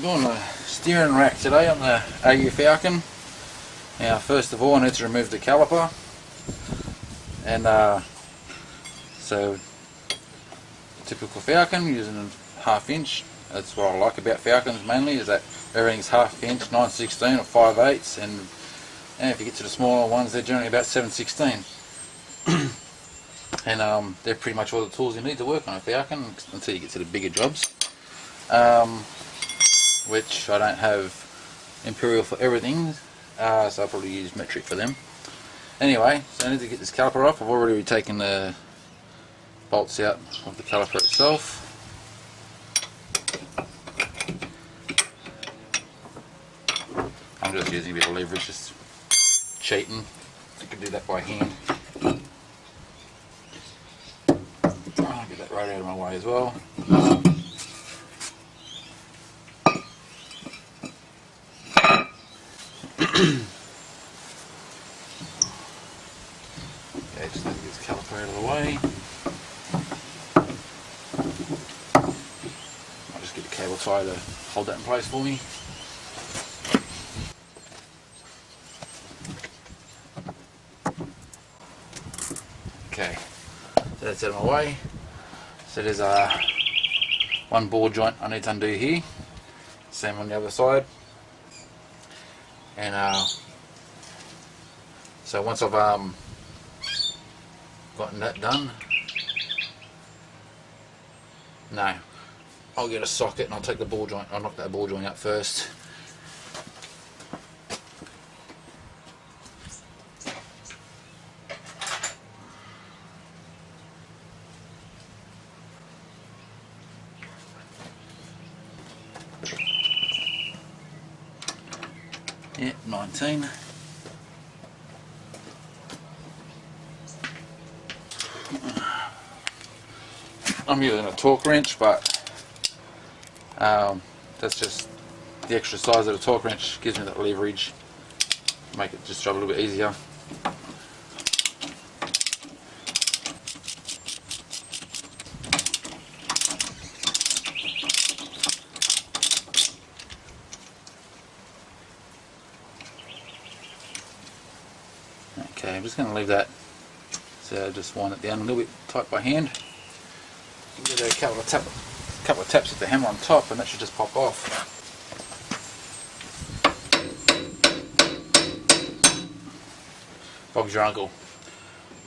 I'm doing the steering rack today on the AU Falcon. Now first of all I need to remove the caliper, and so typical Falcon using a 1/2 inch. That's what I like about Falcons mainly, is that everything's 1/2 inch, 9/16 or 5/8, and if you get to the smaller ones they're generally about 7/16. And they're pretty much all the tools you need to work on a Falcon until you get to the bigger jobs, which I don't have Imperial for everything, so I'll probably use metric for them. Anyway, so I need to get this caliper off. I've already taken the bolts out of the caliper itself. I'm just using a bit of leverage, just cheating. I can do that by hand. I'll get that right out of my way as well. Okay, just need to get this caliper out of the way. I'll just get the cable tie to hold that in place for me. Okay, so that's out of my way. So there's one ball joint I need to undo here, same on the other side. And so once I've gotten that done, I'll get a socket and I'll take the ball joint. I'll knock that ball joint out first. Yeah, 19. I'm using a torque wrench, but that's just the extra size of the torque wrench gives me that leverage, make it just job a little bit easier. Okay, I'm just going to leave that, so just wind it down a little bit tight by hand. Give it a couple of taps with the hammer on top and that should just pop off. Bob's your uncle.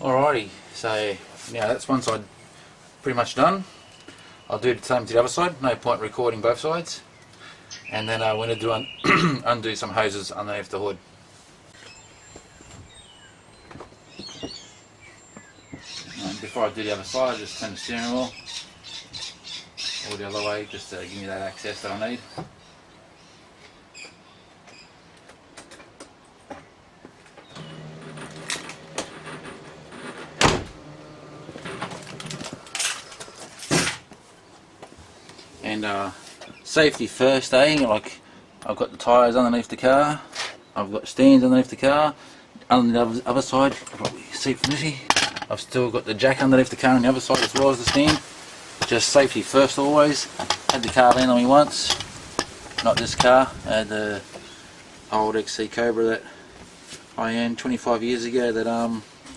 Alrighty, so now that's one side pretty much done. I'll do the same to the other side, no point recording both sides. And then I'm going to do undo some hoses underneath the hood. Before I do the other side, just turn the steering wheel all the other way, just to give me that access that I need. And safety first, like I've got the tyres underneath the car, I've got stands underneath the car. On the other side, you can probably see from this here, I've still got the jack underneath the car on the other side as well as the stand. Just safety first always. Had the car land on me once, not this car. I had the old XC Cobra that I owned 25 years ago that I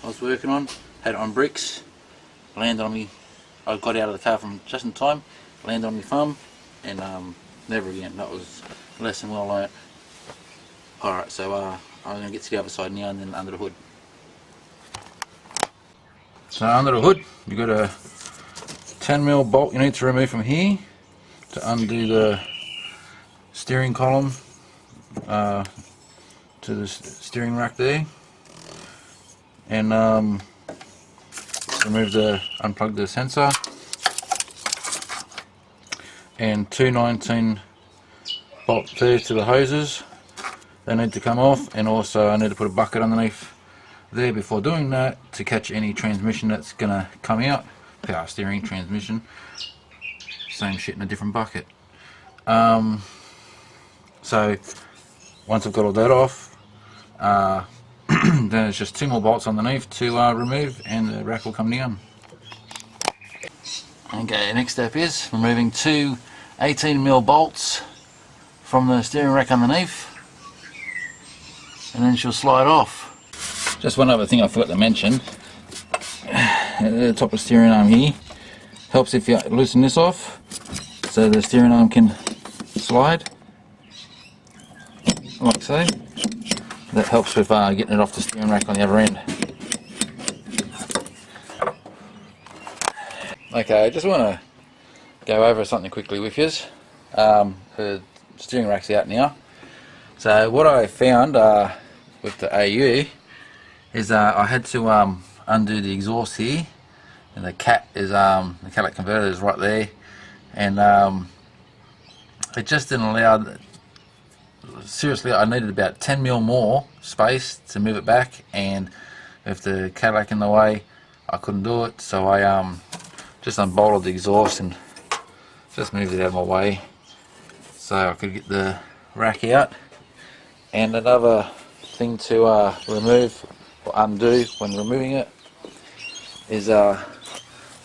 was working on. Had it on bricks, landed on me. I got out of the car from just in time, landed on my thumb, and never again. That was a lesson well learnt. Alright, so I'm going to get to the other side now and then under the hood. So under the hood, you've got a 10mm bolt you need to remove from here to undo the steering column to the steering rack there, and unplug the sensor, and two 19 bolts there to the hoses. They need to come off, and also I need to put a bucket underneath there before doing that to catch any transmission that's going to come out. Power steering, transmission, same shit in a different bucket. So once I've got all that off, then it's just two more bolts underneath to remove, and the rack will come down. Okay, next step is removing two 18mm bolts from the steering rack underneath, and then she'll slide off. Just one other thing I forgot to mention, at the top of the steering arm here, helps if you loosen this off so the steering arm can slide like so. That helps with getting it off the steering rack on the other end. Okay, I just want to go over something quickly with you. The steering rack's out now. So what I found with the AU is I had to undo the exhaust here, and the cat is the catalytic converter is right there, and it just didn't allow. Seriously, I needed about 10mm more space to move it back, and with the catalytic in the way, I couldn't do it. So I just unbolted the exhaust and just moved it out of my way so I could get the rack out. And another thing to remove or undo when removing it is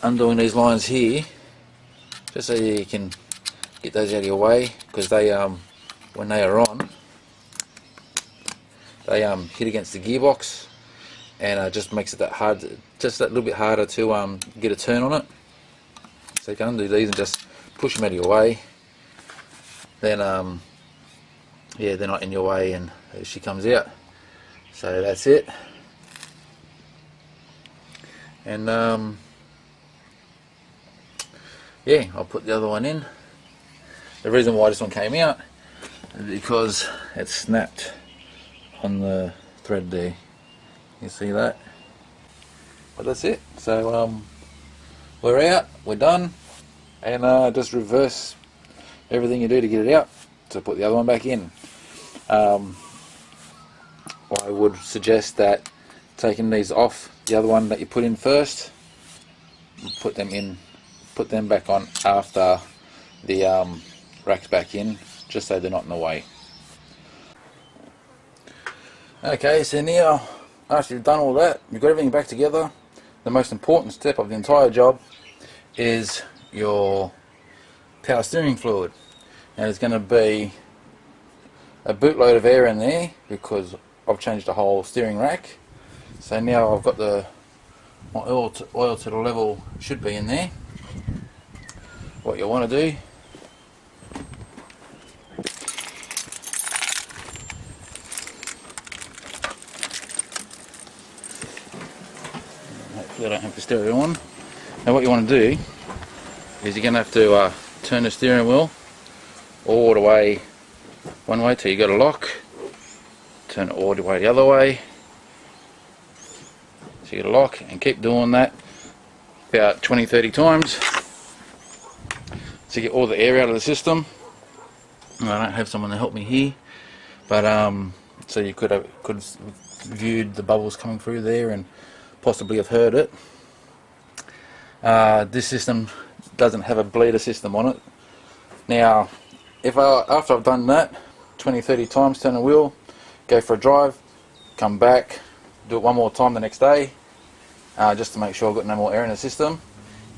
undoing these lines here, just so you can get those out of your way, because they when they are on, they hit against the gearbox, and it just makes it that hard, just that little bit harder to get a turn on it. So you can undo these and just push them out of your way. Then yeah, they're not in your way, and she comes out. So that's it. And yeah, I'll put the other one in. The reason why this one came out is because it snapped on the thread there. You see that? But that's it. So we're out, we're done, and just reverse everything you do to get it out to put the other one back in. I would suggest that taking these off the other one that you put in first, put them back on after the rack's back in, just so they're not in the way. Okay, so now after you've done all that, you've got everything back together, the most important step of the entire job is your power steering fluid. Now there's going to be a bootload of air in there because I've changed the whole steering rack. So now I've got my oil to the level it should be in there. What you want to do, hopefully I don't have the stereo on. Now what you want to do is you're going to have to turn the steering wheel all the way one way till you got a lock, turn it all the way the other way so you get a lock, and keep doing that about 20-30 times to get all the air out of the system. I don't have someone to help me here, but so you could have viewed the bubbles coming through there and possibly have heard it. This system doesn't have a bleeder system on it. Now after I've done that 20-30 times, turn the wheel, go for a drive, come back, do it one more time the next day, just to make sure I've got no more air in the system.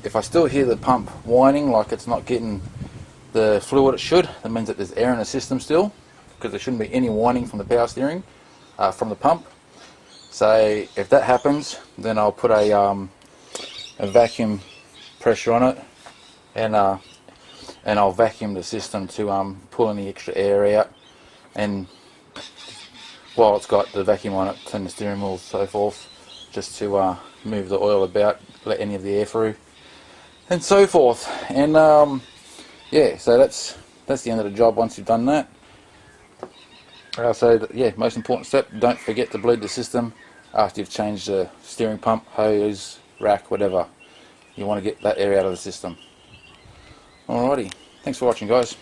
If I still hear the pump whining like it's not getting the fluid it should, that means that there's air in the system still, because there shouldn't be any whining from the power steering, from the pump. So if that happens, then I'll put a vacuum pressure on it, and I'll vacuum the system to pull any extra air out, and while it's got the vacuum on it, turn the steering wheel, so forth, just to move the oil about, let any of the air through, and so forth. And yeah, so that's the end of the job once you've done that. So yeah, most important step, don't forget to bleed the system after you've changed the steering pump, hose, rack, whatever. You want to get that air out of the system. Alrighty, thanks for watching, guys.